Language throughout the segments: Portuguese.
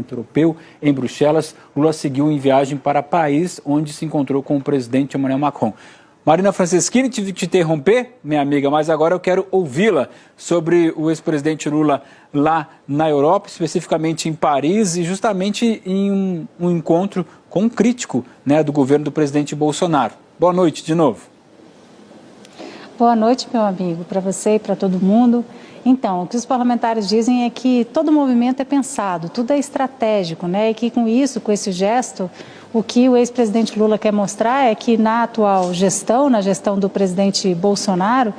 Parlamento Europeu, em Bruxelas, Lula seguiu em viagem para Paris, onde se encontrou com o presidente Emmanuel Macron. Marina Franceschini, tive que te interromper, minha amiga, mas agora eu quero ouvi-la sobre o ex-presidente Lula lá na Europa, especificamente em Paris, e justamente em um encontro com um crítico, né, do governo do presidente Bolsonaro. Boa noite de novo. Boa noite, meu amigo, para você e para todo mundo. Então, o que os parlamentares dizem é que todo movimento é pensado, tudo é estratégico, né? E que com isso, com esse gesto, o que o ex-presidente Lula quer mostrar é que na atual gestão, na gestão do presidente Bolsonaro,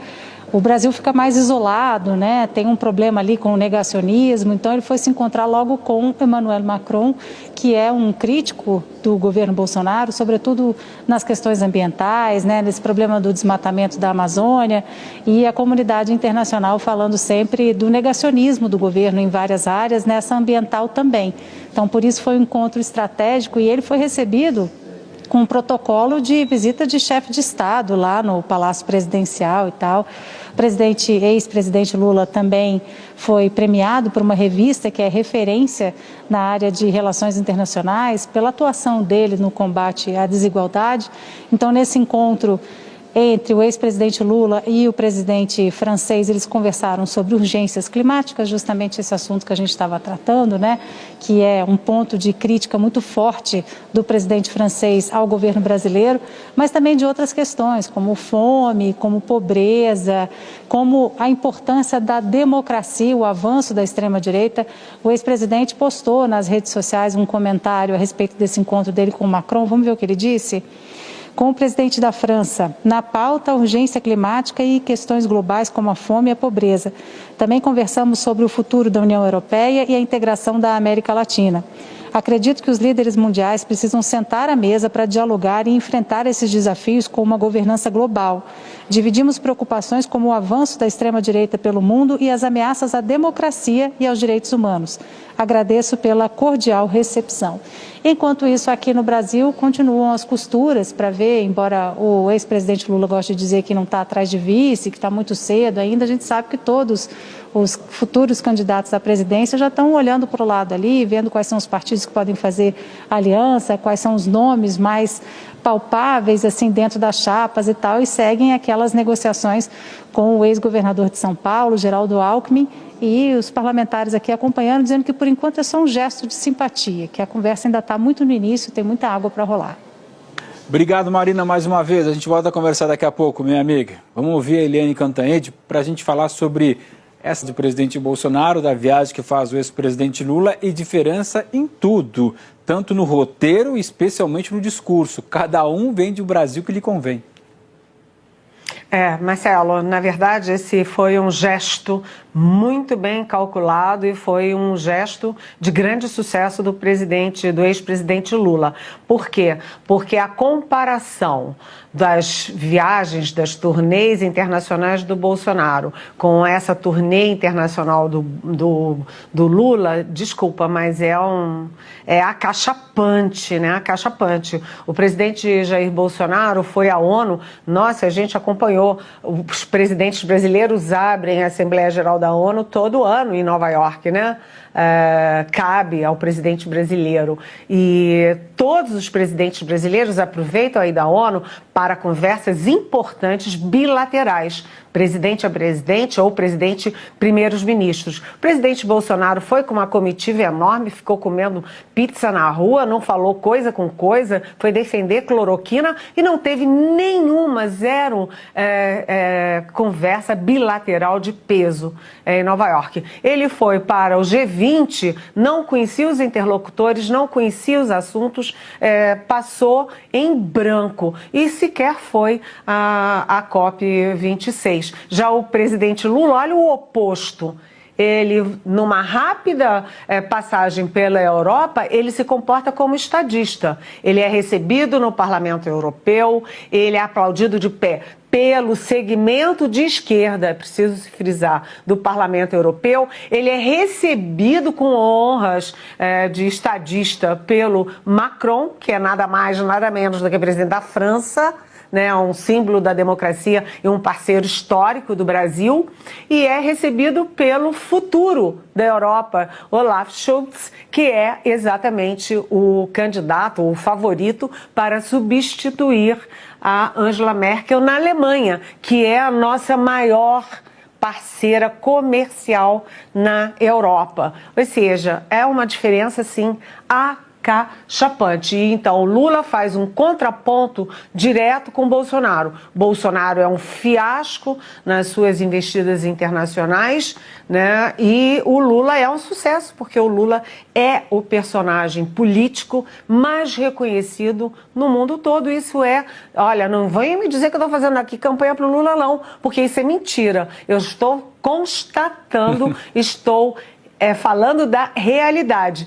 o Brasil fica mais isolado, né? Tem um problema ali com o negacionismo, então ele foi se encontrar logo com Emmanuel Macron, que é um crítico do governo Bolsonaro, sobretudo nas questões ambientais, né? Nesse problema do desmatamento da Amazônia, e a comunidade internacional falando sempre do negacionismo do governo em várias áreas, nessa ambiental também. Então, por isso foi um encontro estratégico e ele foi recebido com um protocolo de visita de chefe de Estado lá no Palácio Presidencial e tal. O ex-presidente Lula também foi premiado por uma revista que é referência na área de relações internacionais pela atuação dele no combate à desigualdade. Então, nesse encontro entre o ex-presidente Lula e o presidente francês, eles conversaram sobre urgências climáticas, justamente esse assunto que a gente estava tratando, né? Que é um ponto de crítica muito forte do presidente francês ao governo brasileiro, mas também de outras questões, como fome, como pobreza, como a importância da democracia, o avanço da extrema-direita. O ex-presidente postou nas redes sociais um comentário a respeito desse encontro dele com o Macron. Vamos ver o que ele disse? Com o presidente da França, na pauta a urgência climática e questões globais como a fome e a pobreza. Também conversamos sobre o futuro da União Europeia e a integração da América Latina. Acredito que os líderes mundiais precisam sentar à mesa para dialogar e enfrentar esses desafios com uma governança global. Dividimos preocupações como o avanço da extrema-direita pelo mundo e as ameaças à democracia e aos direitos humanos. Agradeço pela cordial recepção. Enquanto isso, aqui no Brasil, continuam as costuras para ver, embora o ex-presidente Lula goste de dizer que não está atrás de vice, que está muito cedo ainda, a gente sabe que todos os futuros candidatos à presidência já estão olhando para o lado ali, vendo quais são os partidos que podem fazer aliança, quais são os nomes mais palpáveis assim dentro das chapas e tal, e seguem aquelas negociações com o ex-governador de São Paulo, Geraldo Alckmin, e os parlamentares aqui acompanhando, dizendo que por enquanto é só um gesto de simpatia, que a conversa ainda está muito no início, tem muita água para rolar. Obrigado, Marina, mais uma vez. A gente volta a conversar daqui a pouco, minha amiga. Vamos ouvir a Eliane Cantanhede para a gente falar sobre essa do presidente Bolsonaro, da viagem que faz o ex-presidente Lula e diferença em tudo, tanto no roteiro, especialmente no discurso. Cada um vende o Brasil que lhe convém. Marcelo, na verdade esse foi um gesto muito bem calculado e foi um gesto de grande sucesso do ex-presidente Lula. Por quê? Porque a comparação das viagens, das turnês internacionais do Bolsonaro com essa turnê internacional do Lula, desculpa, mas é acachapante, né? Acachapante. O presidente Jair Bolsonaro foi à ONU, nossa, a gente acompanhou, os presidentes brasileiros abrem a Assembleia Geral da ONU todo ano em Nova York, né? Cabe ao presidente brasileiro, e todos os presidentes brasileiros aproveitam aí da ONU para conversas importantes bilaterais, presidente a presidente ou presidente primeiros ministros. O presidente Bolsonaro foi com uma comitiva enorme, ficou comendo pizza na rua, não falou coisa com coisa, foi defender cloroquina e não teve nenhuma, zero conversa bilateral de peso em Nova York. Ele foi para o G20, não conhecia os interlocutores, não conhecia os assuntos, passou em branco e sequer foi à COP26. Já o presidente Lula, olha o oposto. Ele, numa rápida passagem pela Europa, ele se comporta como estadista. Ele é recebido no Parlamento Europeu, ele é aplaudido de pé pelo segmento de esquerda, é preciso se frisar, do Parlamento Europeu. Ele é recebido com honras de estadista pelo Macron, que é nada mais, nada menos do que presidente da França, né, um símbolo da democracia e um parceiro histórico do Brasil, e é recebido pelo futuro da Europa, Olaf Scholz, que é exatamente o candidato, o favorito para substituir a Angela Merkel na Alemanha, que é a nossa maior parceira comercial na Europa. Ou seja, é uma diferença, sim, acachapante. E então, Lula faz um contraponto direto com Bolsonaro. Bolsonaro é um fiasco nas suas investidas internacionais, né? E o Lula é um sucesso, porque o Lula é o personagem político mais reconhecido no mundo todo. Isso é, olha, não venha me dizer que eu estou fazendo aqui campanha para o Lula, não, porque isso é mentira. Eu estou constatando, estou falando da realidade.